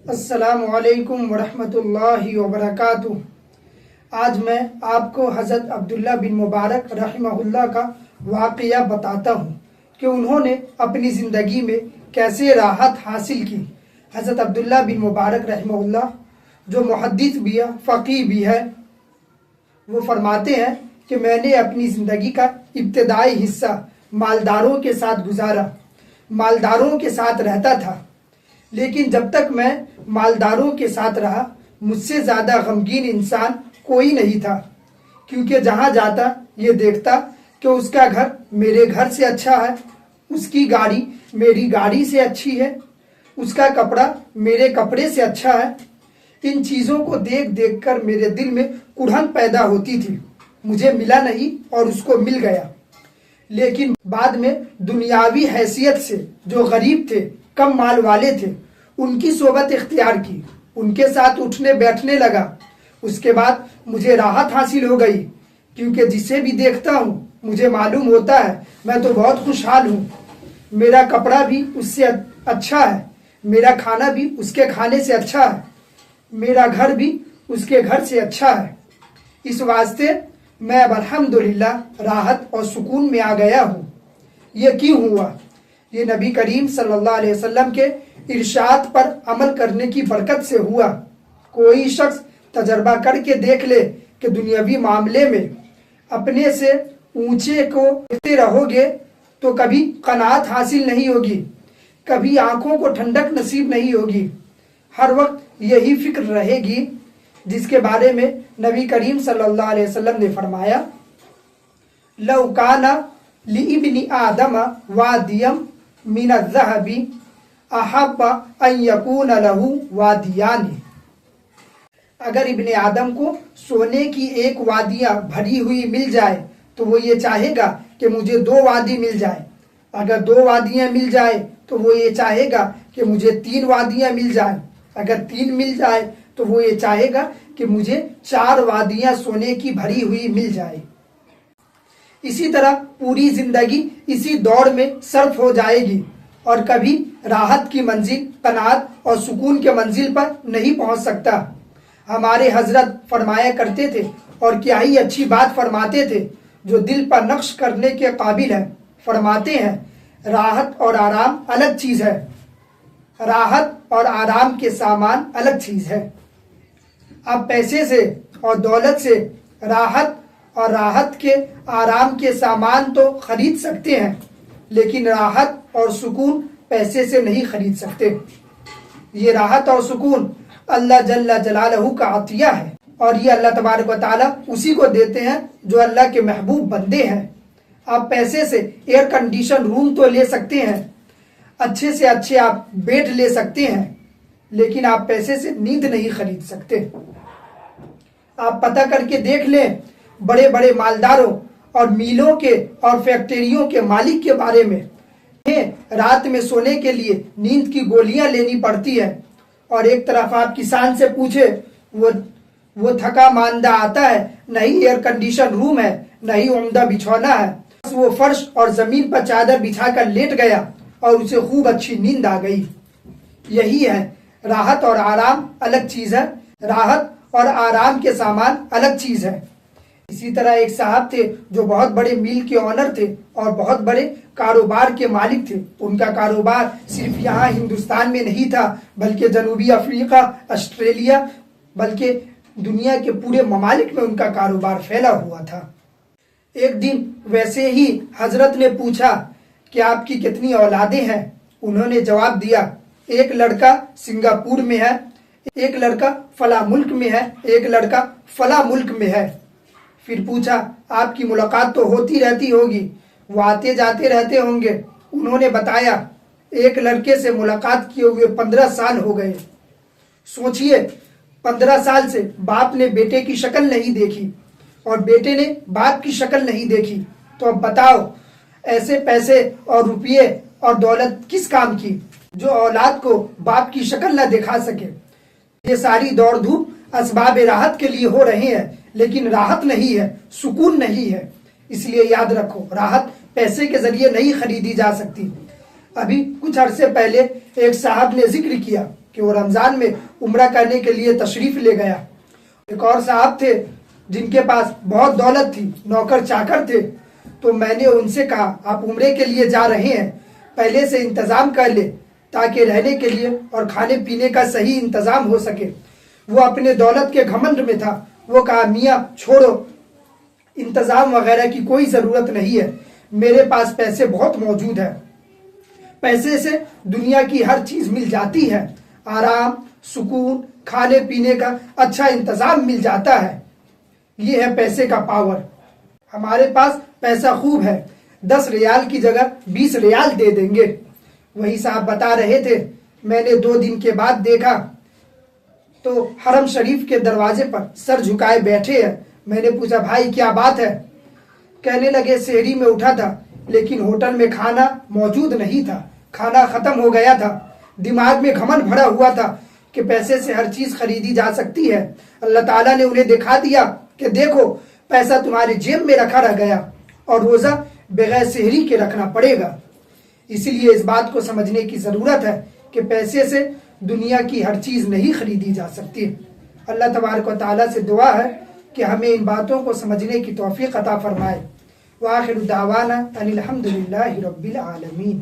अस्सलामु अलैकुम वरहमतुल्लाहि वबरकातुह। आज मैं आपको हज़रत अब्दुल्ला बिन मुबारक रहमहुल्लाह का वाक़या बताता हूँ कि उन्होंने अपनी ज़िंदगी में कैसे राहत हासिल की। हज़रत अब्दुल्ला बिन मुबारक रहमहुल्लाह जो मुहद्दिस भी है, फ़क़ीह भी है, वो फरमाते हैं कि मैंने अपनी ज़िंदगी का इब्तिदाई हिस्सा मालदारों के साथ गुजारा, मालदारों के साथ रहता था। लेकिन जब तक मैं मालदारों के साथ रहा, मुझसे ज़्यादा गमगीन इंसान कोई नहीं था, क्योंकि जहाँ जाता ये देखता कि उसका घर मेरे घर से अच्छा है, उसकी गाड़ी मेरी गाड़ी से अच्छी है, उसका कपड़ा मेरे कपड़े से अच्छा है। इन चीज़ों को देख देख कर मेरे दिल में कुढ़न पैदा होती थी। मुझे मिला नहीं और उसको मिल गया। लेकिन बाद में दुनियावी हैसियत से जो गरीब थे, कम माल वाले थे, उनकी सोबत इख्तियार की, उनके साथ उठने बैठने लगा। उसके बाद मुझे राहत हासिल हो गई, क्योंकि जिसे भी देखता हूँ मुझे मालूम होता है मैं तो बहुत खुशहाल हूँ। मेरा कपड़ा भी उससे अच्छा है, मेरा खाना भी उसके खाने से अच्छा है, मेरा घर भी उसके घर से अच्छा है। इस वास्ते मैं अब अल्हम्दुलिल्लाह राहत और सुकून में आ गया हूँ। ये क्यों हुआ? ये नबी करीम सल्लल्लाहु अलैहि वसल्लम के इरशाद पर अमल करने की बरकत से हुआ। कोई शख्स तजर्बा करके देख ले कि दुनियावी मामले में अपने से ऊंचे को देखते रहोगे तो कभी कनात हासिल नहीं होगी, कभी आंखों को ठंडक नसीब नहीं होगी। हर वक्त यही फिक्र रहेगी, जिसके बारे में नबी करीम सल्लल्लाहु अलैहि वसल्लम ने फरमाया, लौ काना लिइब्नि आदम वादियम मिन अज़्ज़हबी अहब्बा अन यकून लहू वादियानी। अगर इब्ने आदम को सोने की एक वादियाँ भरी हुई मिल जाए तो वो ये चाहेगा कि मुझे 2 वादी मिल जाए। अगर 2 वादियाँ मिल जाए तो वो ये चाहेगा कि मुझे 3 वादियाँ मिल जाए। अगर 3 मिल जाए तो वो ये चाहेगा कि मुझे 4 वादियाँ सोने की भरी हुई मिल जाए। इसी तरह पूरी जिंदगी इसी दौड़ में सर्फ हो जाएगी और कभी राहत की मंजिल, कनात और सुकून के मंजिल पर नहीं पहुंच सकता। हमारे हजरत फरमाया करते थे, और क्या ही अच्छी बात फरमाते थे जो दिल पर नक्श करने के काबिल है। फरमाते हैं, राहत और आराम अलग चीज़ है, राहत और आराम के सामान अलग चीज़ है। आप पैसे से और दौलत से राहत और राहत के आराम के सामान तो खरीद सकते हैं, लेकिन राहत और सुकून पैसे से नहीं खरीद सकते। ये राहत और सुकून अल्लाह जल्ला जलालहू का अतिया है, और ये अल्लाह तबारक व तआला उसी को देते हैं जो अल्लाह के महबूब बंदे हैं। आप पैसे से एयर कंडीशन रूम तो ले सकते हैं, अच्छे से अच्छे आप बेड ले सकते हैं, लेकिन आप पैसे से नींद नहीं खरीद सकते। आप पता करके देख लें बड़े बड़े मालदारों और मिलों के और फैक्ट्रियों के मालिक के बारे में। रात में सोने के लिए नींद की गोलियां लेनी पड़ती है, और एक तरफ आप किसान से पूछे, वो थका मांदा आता है, नहीं एयर कंडीशन रूम है, नहीं उम्दा बिछौना है, बस वो फर्श और जमीन पर चादर बिछाकर लेट गया और उसे खूब अच्छी नींद आ गई। यही है, राहत और आराम अलग चीज है, राहत और आराम के सामान अलग चीज है। इसी तरह एक साहब थे जो बहुत बड़े मिल के ऑनर थे और बहुत बड़े कारोबार के मालिक थे। उनका कारोबार सिर्फ यहाँ हिंदुस्तान में नहीं था, बल्कि जनूबी अफ्रीका, ऑस्ट्रेलिया, बल्कि दुनिया के पूरे ममालिक में उनका कारोबार फैला हुआ था। एक दिन वैसे ही हजरत ने पूछा कि आपकी कितनी औलादें हैं? उन्होंने जवाब दिया, एक लड़का सिंगापुर में है, एक लड़का फला मुल्क में है, एक लड़का फला मुल्क में है। फिर पूछा, आपकी मुलाकात तो होती रहती होगी, वो आते जाते रहते होंगे? उन्होंने बताया, एक लड़के से मुलाकात किए हुए 15 साल हो गए। सोचिए, 15 साल से बाप ने बेटे की शक्ल नहीं देखी और बेटे ने बाप की शक्ल नहीं देखी। तो अब बताओ, ऐसे पैसे और रुपये और दौलत किस काम की जो औलाद को बाप की शक्ल न दिखा सके। ये सारी दौड़ धूप असबाब राहत के लिए हो रहे हैं, लेकिन राहत नहीं है, सुकून नहीं है। इसलिए याद रखो, राहत पैसे के जरिए नहीं खरीदी जा सकती। अभी कुछ अरसे पहले एक साहब ने जिक्र किया कि वो रमज़ान में उम्रा करने के लिए तशरीफ़ ले गया। एक और साहब थे जिनके पास बहुत दौलत थी, नौकर चाकर थे। तो मैंने उनसे कहा, आप उम्रे के लिए जा रहे हैं, पहले से इंतज़ाम कर ले ताकि रहने के लिए और खाने पीने का सही इंतज़ाम हो सके। वो अपने दौलत के घमंड में था। वो कहा, मियाँ छोड़ो, इंतज़ाम वगैरह की कोई ज़रूरत नहीं है, मेरे पास पैसे बहुत मौजूद है। पैसे से दुनिया की हर चीज़ मिल जाती है, आराम, सुकून, खाने पीने का अच्छा इंतज़ाम मिल जाता है। ये है पैसे का पावर। हमारे पास पैसा खूब है, 10 रियाल की जगह 20 रियाल दे देंगे। वही साहब बता रहे थे, मैंने 2 दिन के बाद देखा तो हरम शरीफ के दरवाजे पर सर झुकाए बैठे हैं। मैंने पूछा, भाई क्या बात है? कहने लगे, शहरी में उठा था लेकिन होटल में खाना मौजूद नहीं था, खाना खत्म हो गया था। दिमाग में घमंड भरा हुआ था कि पैसे से हर चीज़ खरीदी जा सकती है। अल्लाह ताला ने उन्हें दिखा दिया कि देखो, पैसा तुम्हारे जेब में रखा रह गया और रोज़ा बगैर सहरी के रखना पड़ेगा। इसीलिए इस बात को समझने की ज़रूरत है कि पैसे से दुनिया की हर चीज़ नहीं खरीदी जा सकती। अल्लाह तबारक व तआला से दुआ है कि हमें इन बातों को समझने की तौफीक अता फरमाए। व आखिर दावाना अनिल हम्दुलिल्लाहि रब्बिल आलमीन।